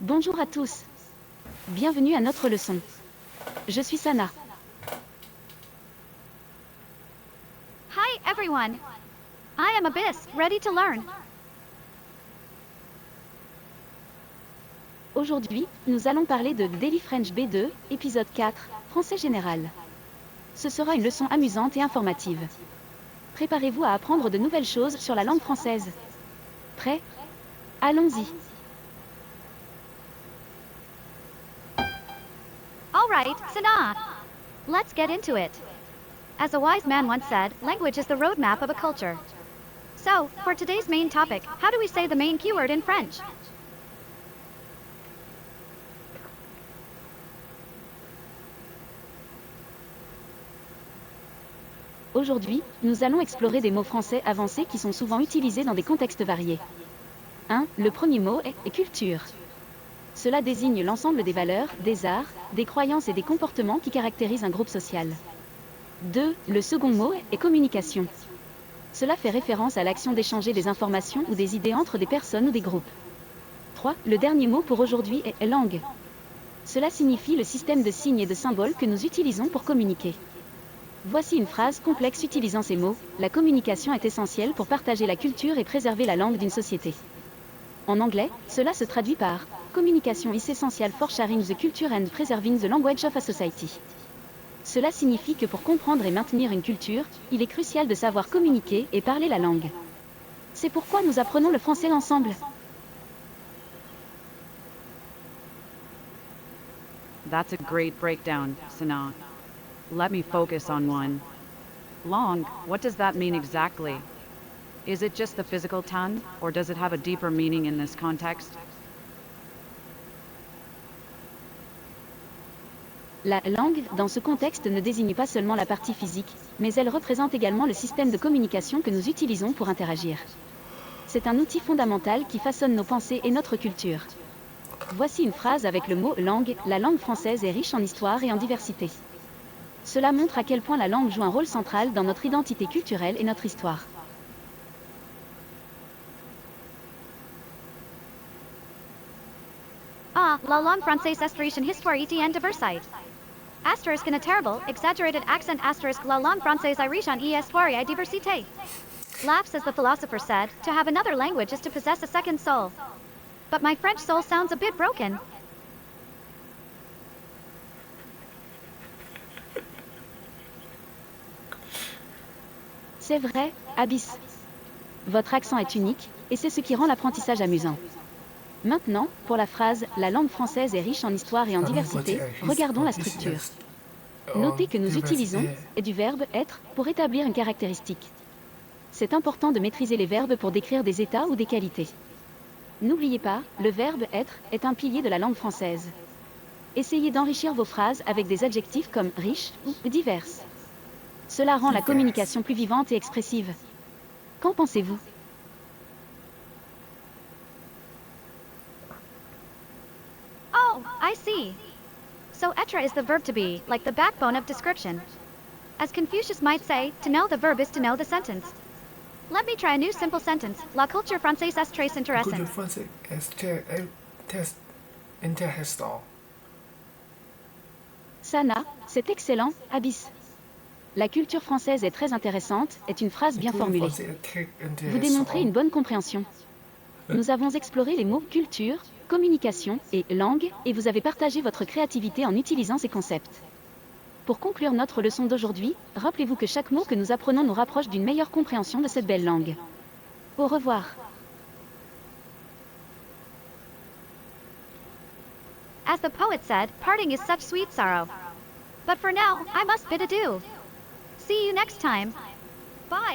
Bonjour à tous. Bienvenue à notre leçon. Je suis Sana. Hi everyone. I am Abyss, ready to learn. Aujourd'hui, nous allons parler de Daily French B2, épisode 4, français général. Ce sera une leçon amusante et informative. Préparez-vous à apprendre de nouvelles choses sur la langue française. Prêt? Allons-y. Alright, Sana. Let's get into it. As a wise man once said, language is the roadmap of a culture. So, for today's main topic, how do we say the main keyword in French? Aujourd'hui, nous allons explorer des mots français avancés qui sont souvent utilisés dans des contextes variés. 1. Le premier mot est culture. Cela désigne l'ensemble des valeurs, des arts, des croyances et des comportements qui caractérisent un groupe social. 2. Le second mot est communication. Cela fait référence à l'action d'échanger des informations ou des idées entre des personnes ou des groupes. 3. Le dernier mot pour aujourd'hui est langue. Cela signifie le système de signes et de symboles que nous utilisons pour communiquer. Voici une phrase complexe utilisant ces mots. La communication est essentielle pour partager la culture et préserver la langue d'une société. En anglais, cela se traduit par Communication is essential for sharing the culture and preserving the language of a society. Cela signifie que pour comprendre et maintenir une culture, il est crucial de savoir communiquer et parler la langue. C'est pourquoi nous apprenons le français ensemble. That's a great breakdown, Sana. Let me focus on one. Long, what does that mean exactly? Is it just the physical tongue, or does it have a deeper meaning in this context? La langue, dans ce contexte, ne désigne pas seulement la partie physique, mais elle représente également le système de communication que nous utilisons pour interagir. C'est un outil fondamental qui façonne nos pensées et notre culture. Voici une phrase avec le mot langue. La langue française est riche en histoire et en diversité. Cela montre à quel point la langue joue un rôle central dans notre identité culturelle et notre histoire. Ah, la langue française est riche en histoire et en diversité. Asterisk in a terrible, exaggerated accent asterisk la langue française est riche en histoire et diversité. Laughs as the philosopher said, to have another language is to possess a second soul. But my French soul sounds a bit broken. C'est vrai, Abyss. Votre accent est unique, et c'est ce qui rend l'apprentissage amusant. Maintenant, pour la phrase « La langue française est riche en histoire et en diversité », regardons la structure. Notez que nous utilisons « et » du verbe « être » pour établir une caractéristique. C'est important de maîtriser les verbes pour décrire des états ou des qualités. N'oubliez pas, le verbe « être » est un pilier de la langue française. Essayez d'enrichir vos phrases avec des adjectifs comme « riche » ou « diverses ». Cela rend la communication plus vivante et expressive. Qu'en pensez-vous ? Oh, I see. So être is the verb to be, like the backbone of description. As Confucius might say, to know the verb is to know the sentence. Let me try a new simple sentence. La culture française est très intéressante. Culture française est intéressant. Sana, c'est excellent, Abyss. La culture française est très intéressante, est une phrase bien formulée. Vous démontrez une bonne compréhension. Nous avons exploré les mots culture, communication et langue, et vous avez partagé votre créativité en utilisant ces concepts. Pour conclure notre leçon d'aujourd'hui, rappelez-vous que chaque mot que nous apprenons nous rapproche d'une meilleure compréhension de cette belle langue. Au revoir. As the poet said, parting is such sweet sorrow. But for now, I must bid adieu. See you next time. Bye.